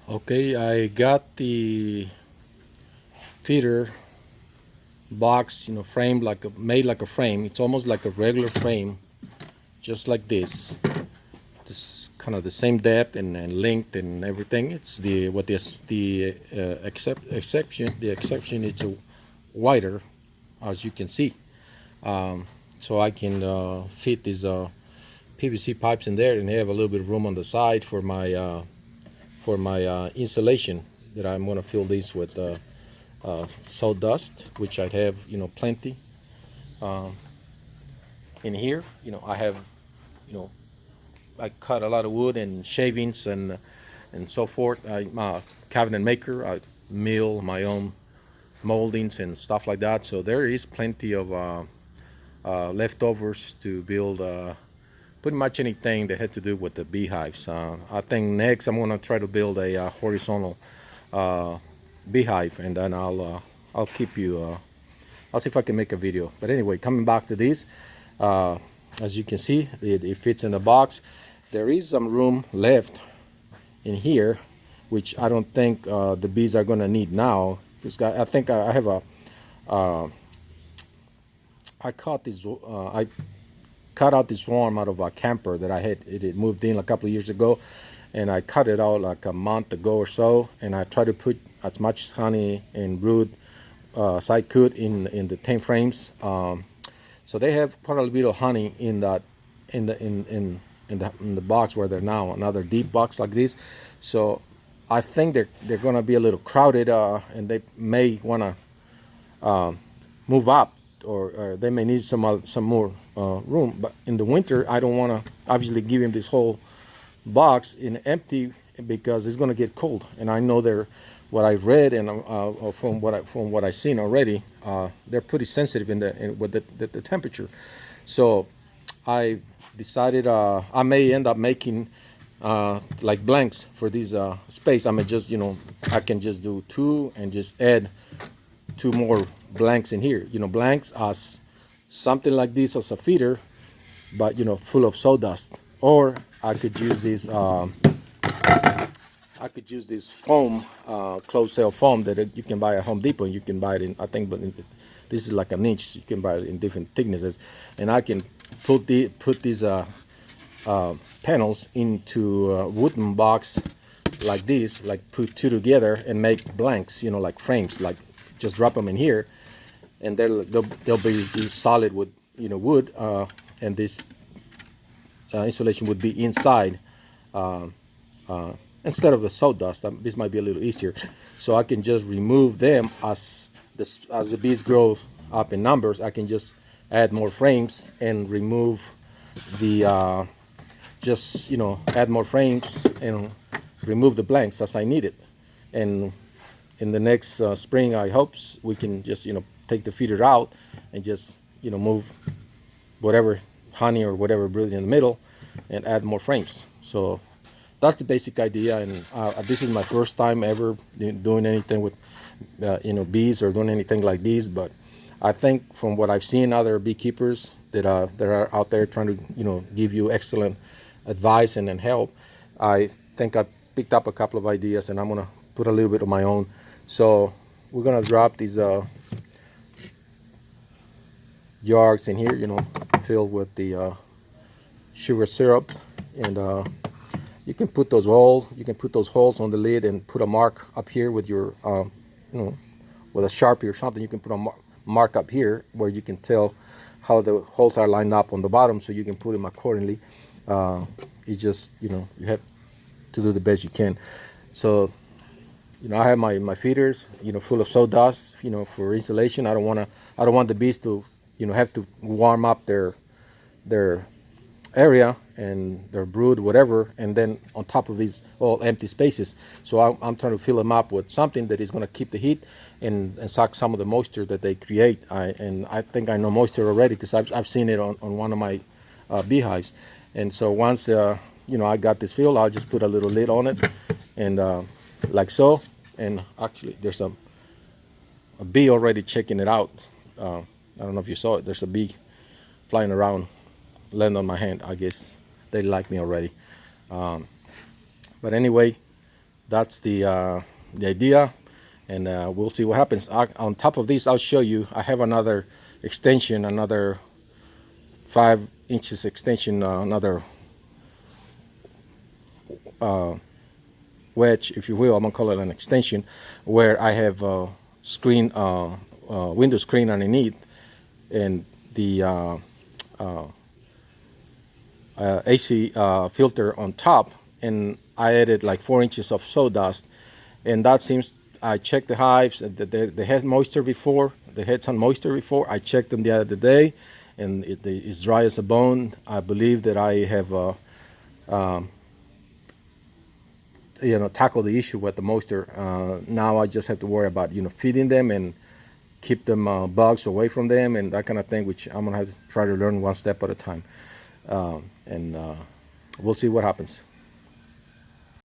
Okay, I got the feeder box, framed made like a frame. It's almost like a regular frame, just like this. This kind of the same depth and length and everything. It's the what this the exception. The exception is wider, as you can see. So I can fit these PVC pipes in there, and have a little bit of room on the side for my insulation that I'm going to fill these with sawdust, which I have, plenty in here. I have, you know, I cut a lot of wood and shavings and so forth. I'm a cabinet maker. I mill my own moldings and stuff like that. So there is plenty of leftovers to build pretty much anything that had to do with the beehives. I think next I'm gonna try to build a horizontal beehive, and then I'll keep you. I'll see if I can make a video. But anyway, coming back to this, uh, as you can see, it fits in the box. There is some room left in here, which I don't think the bees are gonna need now. I think I have a. I caught this. I cut out this worm out of a camper that I had. It had moved in a couple of years ago, and I cut it out like a month ago or so. And I tried to put as much honey and brood as I could in the 10 frames. So they have quite a little bit of honey in that in the box where they're now, another deep box like this. So I think they're going to be a little crowded, and they may want to move up, or they may need some more room. But in the winter, I don't want to obviously give him this whole box in empty, because it's going to get cold. And I know what I've read and from what I've seen already, they're pretty sensitive with the temperature. So I decided I may end up making like blanks for these space. I may just, I can just do two and just add two more blanks in here. Blanks as something like this as a feeder, but full of sawdust. Or I could use this. I could use this foam, closed cell foam that you can buy at Home Depot. You can buy it in, I think, but this is like an inch. You can buy it in different thicknesses, and I can put these panels into a wooden box like this, like put two together and make blanks. Like frames. Like just drop them in here, and they'll be solid with wood, and this insulation would be inside. Instead of the sawdust, this might be a little easier. So I can just remove them as the bees grow up in numbers. I can just add more frames and remove the add more frames and remove the blanks as I need it. And in the next spring, I hope we can just take the feeder out and just move whatever honey or whatever brood in the middle and add more frames. So that's the basic idea, and this is my first time ever doing anything with bees or doing anything like these. But I think from what I've seen other beekeepers that are out there trying to give you excellent advice and help, I think I picked up a couple of ideas, and I'm gonna put a little bit of my own. So we're gonna drop these jars in here, filled with the sugar syrup, and you can put those holes on the lid and put a mark up here with your with a Sharpie or something. You can put a mark up here where you can tell how the holes are lined up on the bottom, so you can put them accordingly. You just you have to do the best you can. So I have my feeders full of sawdust for insulation. I don't want the bees to have to warm up their area and their brood, whatever, and then on top of these all empty spaces. So I'm trying to fill them up with something that is going to keep the heat and suck some of the moisture that they create. I think I know moisture already, because I've seen it on one of my beehives. And so once I got this filled, I'll just put a little lid on it, and like so. And actually, there's a bee already checking it out. I don't know if you saw it. There's a bee flying around, land on my hand. I guess they like me already. But anyway, that's the idea, and we'll see what happens. On top of this, I'll show you. I have another extension, another 5 inches extension, another wedge, if you will. I'm gonna call it an extension, where I have a screen, window screen underneath, and the AC filter on top, and I added like 4 inches of sawdust, and that seems. I checked the hives. They had moisture before. They had some moisture before. I checked them the other day, and it's dry as a bone. I believe that I have tackle the issue with the moisture. Now I just have to worry about feeding them and keep them bugs away from them and that kind of thing, which I'm gonna have to try to learn one step at a time, and we'll see what happens.